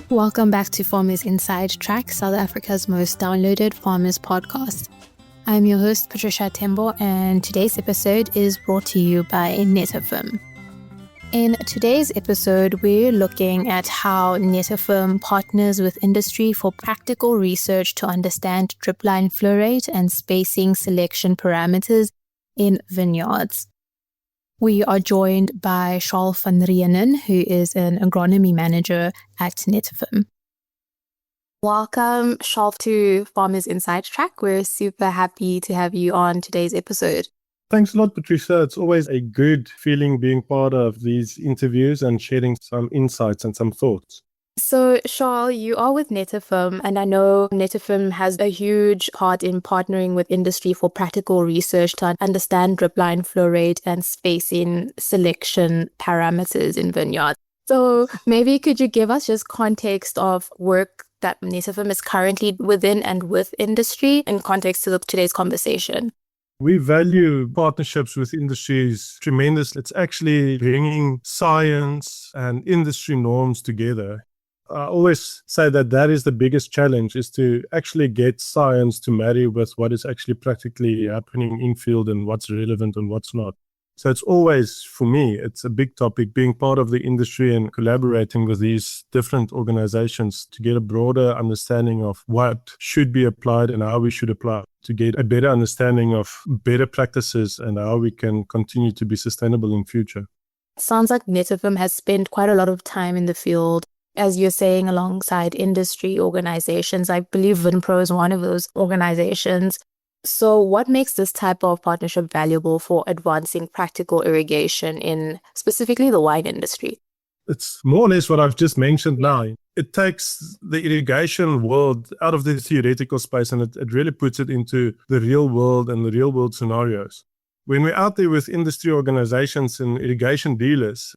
Welcome back to Farmers Inside Track, South Africa's most downloaded farmers podcast. I'm your host, Patricia Tembo, and today's episode is brought to you by Netafim. In today's episode, we're looking at how Netafim partners with industry for practical research to understand dripline flow rate and spacing selection parameters in vineyards. We are joined by Charl van Reenen, who is an agronomy manager at Netafim. Welcome, Charl, to Farmers Inside Track. We're super happy to have you on today's episode. Thanks a lot, Patricia. It's always a good feeling being part of these interviews and sharing some insights and some thoughts. So, Charl, you are with Netafim, and I know Netafim has a huge part in partnering with industry for practical research to understand dripline flow rate and spacing selection parameters in vineyards. So maybe could you give us just context of work that Netafim is currently within and with industry in context to today's conversation? We value partnerships with industries tremendously. It's actually bringing science and industry norms together. I always say that is the biggest challenge, is to actually get science to marry with what is actually practically happening in field and what's relevant and what's not. So it's always, for me, it's a big topic, being part of the industry and collaborating with these different organizations to get a broader understanding of what should be applied and how we should apply, to get a better understanding of better practices and how we can continue to be sustainable in future. Sounds like Netafim has spent quite a lot of time in the field, as you're saying, alongside industry organizations. I believe VinPro is one of those organizations. So what makes this type of partnership valuable for advancing practical irrigation in specifically the wine industry? It's more or less what I've just mentioned now. It takes the irrigation world out of the theoretical space and it really puts it into the real world and the real world scenarios. When we're out there with industry organizations and irrigation dealers,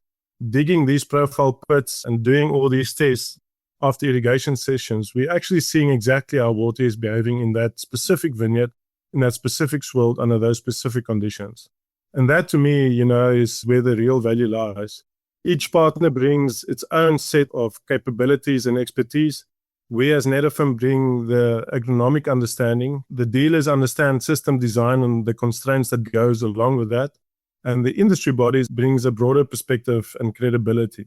digging these profile pits and doing all these tests after irrigation sessions, we're actually seeing exactly how water is behaving in that specific vineyard, in that specific soil, under those specific conditions. And that, to me, is where the real value lies. Each partner brings its own set of capabilities and expertise. We as Netafim bring the agronomic understanding. The dealers understand system design and the constraints that goes along with that. And the industry bodies brings a broader perspective and credibility.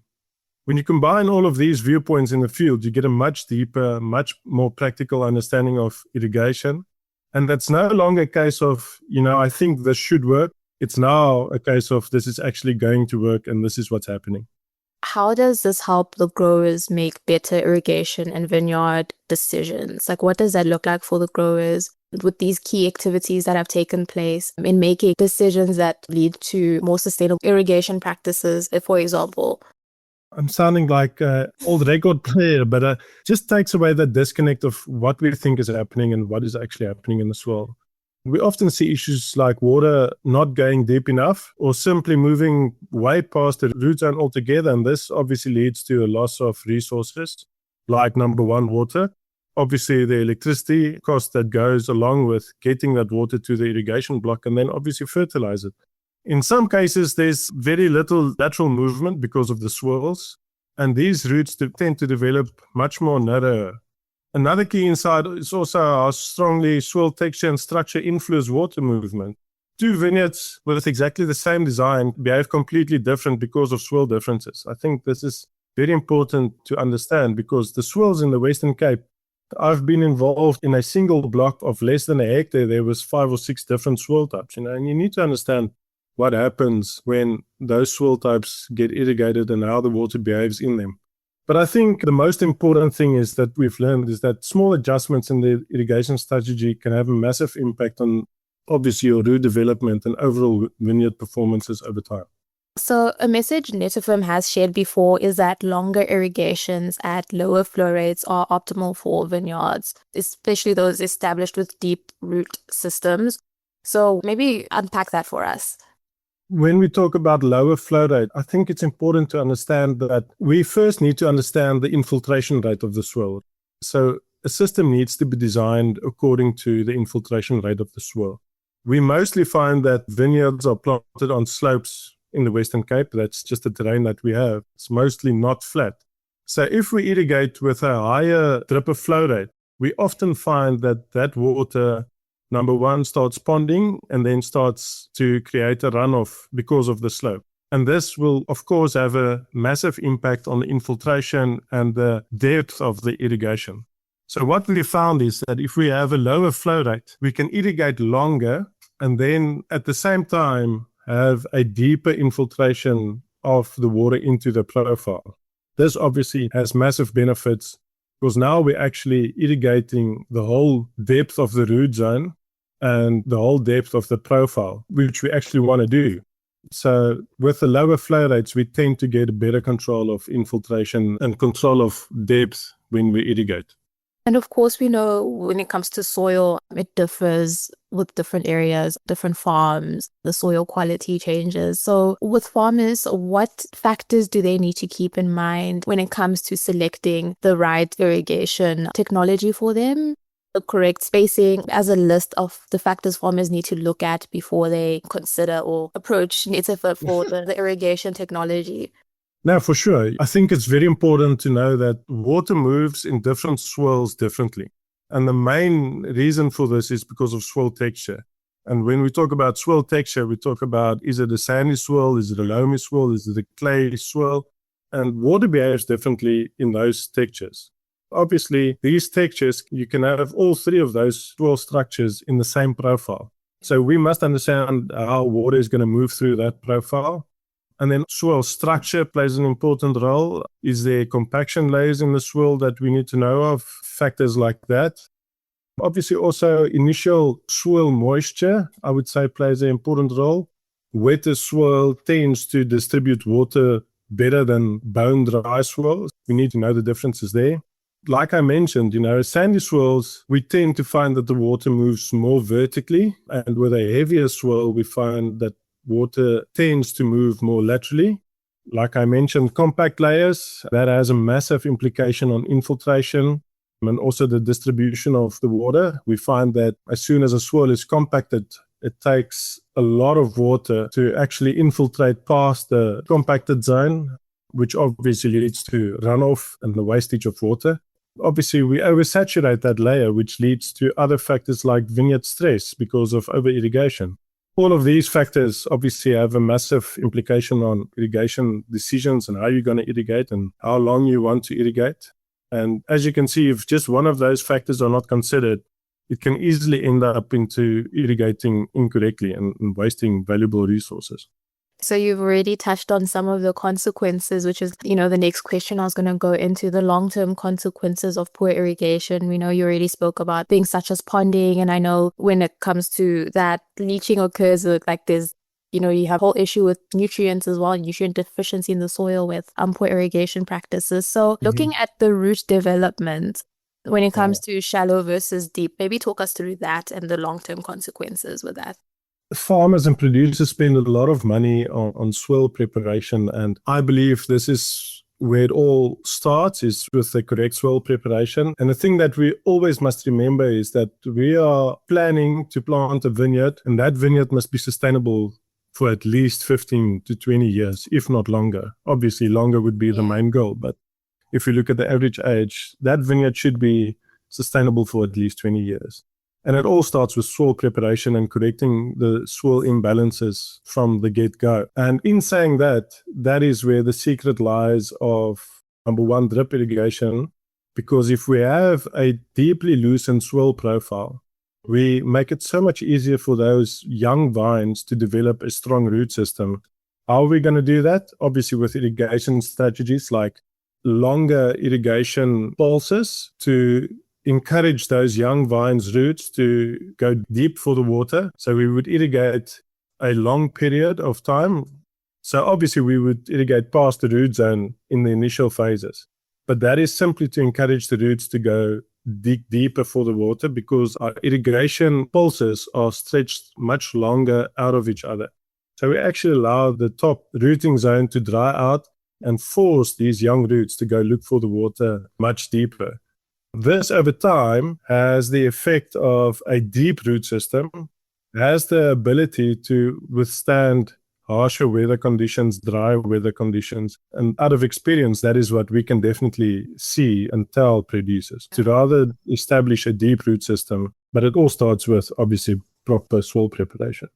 When you combine all of these viewpoints in the field, you get a much deeper, much more practical understanding of irrigation. And that's no longer a case of, I think this should work. It's now a case of this is actually going to work and this is what's happening. How does this help the growers make better irrigation and vineyard decisions? Like, what does that look like for the growers with these key activities that have taken place in making decisions that lead to more sustainable irrigation practices, for example? I'm sounding like an old record player, but it just takes away the disconnect of what we think is happening and what is actually happening in the soil. We often see issues like water not going deep enough or simply moving way past the root zone altogether. And this obviously leads to a loss of resources, like number one, water. Obviously, the electricity cost that goes along with getting that water to the irrigation block and then obviously fertilize it. In some cases, there's very little lateral movement because of the swirls, and these roots tend to develop much more narrow. Another key insight is also how strongly soil texture and structure influence water movement. Two vineyards with exactly the same design behave completely different because of soil differences. I think this is very important to understand because the swirls in the Western Cape, I've been involved in a single block of less than a hectare. There was 5 or 6 different soil types, and you need to understand what happens when those soil types get irrigated and how the water behaves in them. But I think the most important thing is that we've learned is that small adjustments in the irrigation strategy can have a massive impact on, obviously, your root development and overall vineyard performances over time. So a message Netafim has shared before is that longer irrigations at lower flow rates are optimal for vineyards, especially those established with deep root systems. So maybe unpack that for us. When we talk about lower flow rate, I think it's important to understand that we first need to understand the infiltration rate of the soil. So a system needs to be designed according to the infiltration rate of the soil. We mostly find that vineyards are planted on slopes in the Western Cape. That's just the terrain that we have. It's mostly not flat. So if we irrigate with a higher dripper flow rate, we often find that that water, number one, starts ponding and then starts to create a runoff because of the slope. And this will, of course, have a massive impact on the infiltration and the depth of the irrigation. So what we found is that if we have a lower flow rate, we can irrigate longer and then at the same time have a deeper infiltration of the water into the profile. This obviously has massive benefits because now we're actually irrigating the whole depth of the root zone and the whole depth of the profile, which we actually want to do. So with the lower flow rates, we tend to get a better control of infiltration and control of depth when we irrigate. And of course, we know when it comes to soil, it differs with different areas, different farms, the soil quality changes. So with farmers, what factors do they need to keep in mind when it comes to selecting the right irrigation technology for them? The correct spacing as a list of the factors farmers need to look at before they consider or approach Netafim for the irrigation technology. Now, for sure, I think it's very important to know that water moves in different soils differently. And the main reason for this is because of soil texture. And when we talk about soil texture, we talk about, is it a sandy soil, is it a loamy soil, is it a clay soil? And water behaves differently in those textures. Obviously, these textures, you can have all three of those soil structures in the same profile. So we must understand how water is going to move through that profile. And then soil structure plays an important role. Is there compaction layers in the soil that we need to know of? Factors like that. Obviously, also initial soil moisture, I would say, plays an important role. Wetter soil tends to distribute water better than bone dry soil. We need to know the differences there. Like I mentioned, sandy soils, we tend to find that the water moves more vertically. And with a heavier soil, we find that water tends to move more laterally. Like I mentioned, compact layers, that has a massive implication on infiltration and also the distribution of the water. We find that as soon as a soil is compacted, it takes a lot of water to actually infiltrate past the compacted zone, which obviously leads to runoff and the wastage of water. Obviously, we oversaturate that layer, which leads to other factors like vineyard stress because of over-irrigation. All of these factors obviously have a massive implication on irrigation decisions and how you're going to irrigate and how long you want to irrigate. And as you can see, if just one of those factors are not considered, it can easily end up into irrigating incorrectly and wasting valuable resources. So you've already touched on some of the consequences, which is, the next question I was going to go into, the long-term consequences of poor irrigation. We know you already spoke about things such as ponding. And I know when it comes to that, leaching occurs like there's, you have a whole issue with nutrients as well, nutrient deficiency in the soil with poor irrigation practices. So looking at the root development, when it comes to shallow versus deep, maybe talk us through that and the long-term consequences with that. Farmers and producers spend a lot of money on soil preparation, and I believe this is where it all starts, is with the correct soil preparation. And the thing that we always must remember is that we are planning to plant a vineyard, and that vineyard must be sustainable for at least 15 to 20 years, if not longer. Obviously, longer would be the main goal, but if you look at the average age, that vineyard should be sustainable for at least 20 years. And it all starts with soil preparation and correcting the soil imbalances from the get-go. And in saying that, that is where the secret lies of, number one, drip irrigation. Because if we have a deeply loosened soil profile, we make it so much easier for those young vines to develop a strong root system. How are we going to do that? Obviously with irrigation strategies like longer irrigation pulses to encourage those young vines' roots to go deep for the water. So we would irrigate a long period of time. So obviously we would irrigate past the root zone in the initial phases. But that is simply to encourage the roots to go dig deeper for the water because our irrigation pulses are stretched much longer out of each other. So we actually allow the top rooting zone to dry out and force these young roots to go look for the water much deeper. This, over time, has the effect of a deep root system, has the ability to withstand harsher weather conditions, dry weather conditions. And out of experience, that is what we can definitely see and tell producers to rather establish a deep root system. But it all starts with, obviously, proper soil preparation.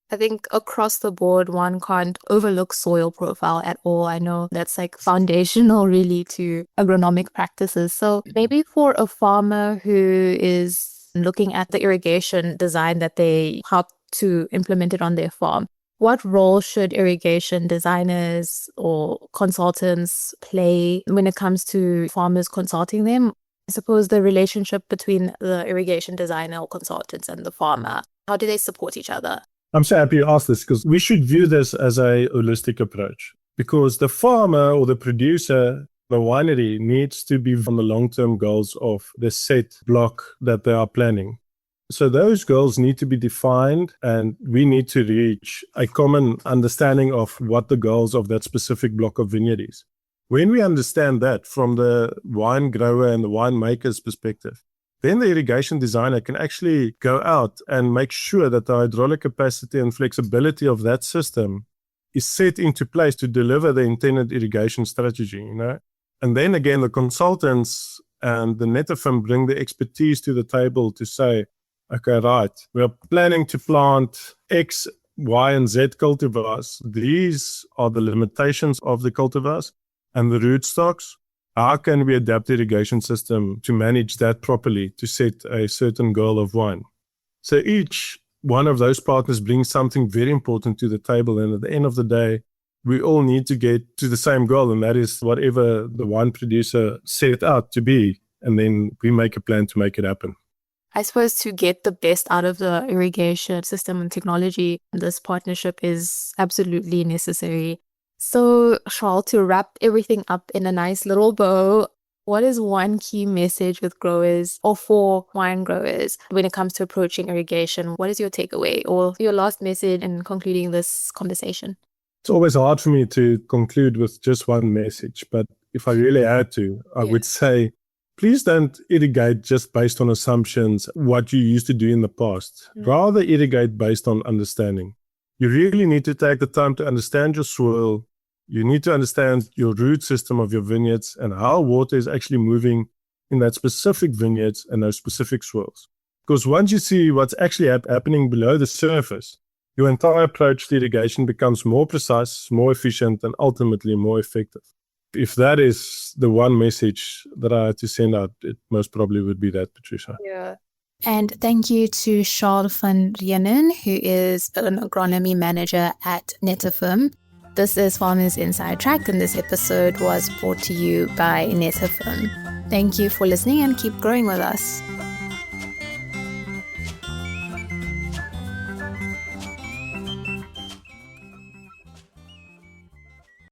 I think across the board, one can't overlook soil profile at all. I know that's like foundational really to agronomic practices. So maybe for a farmer who is looking at the irrigation design that they help to implement it on their farm, what role should irrigation designers or consultants play when it comes to farmers consulting them? I suppose the relationship between the irrigation designer or consultants and the farmer, how do they support each other? I'm so happy you asked this because we should view this as a holistic approach, because the farmer or the producer, the winery, needs to be on the long-term goals of the set block that they are planning. So those goals need to be defined, and we need to reach a common understanding of what the goals of that specific block of vineyard is. When we understand that from the wine grower and the winemaker's perspective, then the irrigation designer can actually go out and make sure that the hydraulic capacity and flexibility of that system is set into place to deliver the intended irrigation strategy, And then again, the consultants and the Netafim bring the expertise to the table to say, okay, right, we're planning to plant X, Y, and Z cultivars. These are the limitations of the cultivars and the rootstocks. How can we adapt the irrigation system to manage that properly to set a certain goal of wine? So each one of those partners brings something very important to the table. And at the end of the day, we all need to get to the same goal. And that is whatever the wine producer set out to be. And then we make a plan to make it happen. I suppose to get the best out of the irrigation system and technology, this partnership is absolutely necessary. So, Charl, to wrap everything up in a nice little bow, what is one key message with growers or for wine growers when it comes to approaching irrigation? What is your takeaway or your last message in concluding this conversation? It's always hard for me to conclude with just one message, but if I really had to, I would say, please don't irrigate just based on assumptions, what you used to do in the past. Rather irrigate based on understanding. You really need to take the time to understand your soil. You need to understand your root system of your vineyards and how water is actually moving in that specific vineyards and those specific soils. Because once you see what's actually happening below the surface, your entire approach to irrigation becomes more precise, more efficient, and ultimately more effective. If that is the one message that I had to send out, it most probably would be that, Patricia. Yeah. And thank you to Charl van Reenen, who is an agronomy manager at Netafim. This is Farmers Inside Track, and this episode was brought to you by Netafim. Thank you for listening and keep growing with us.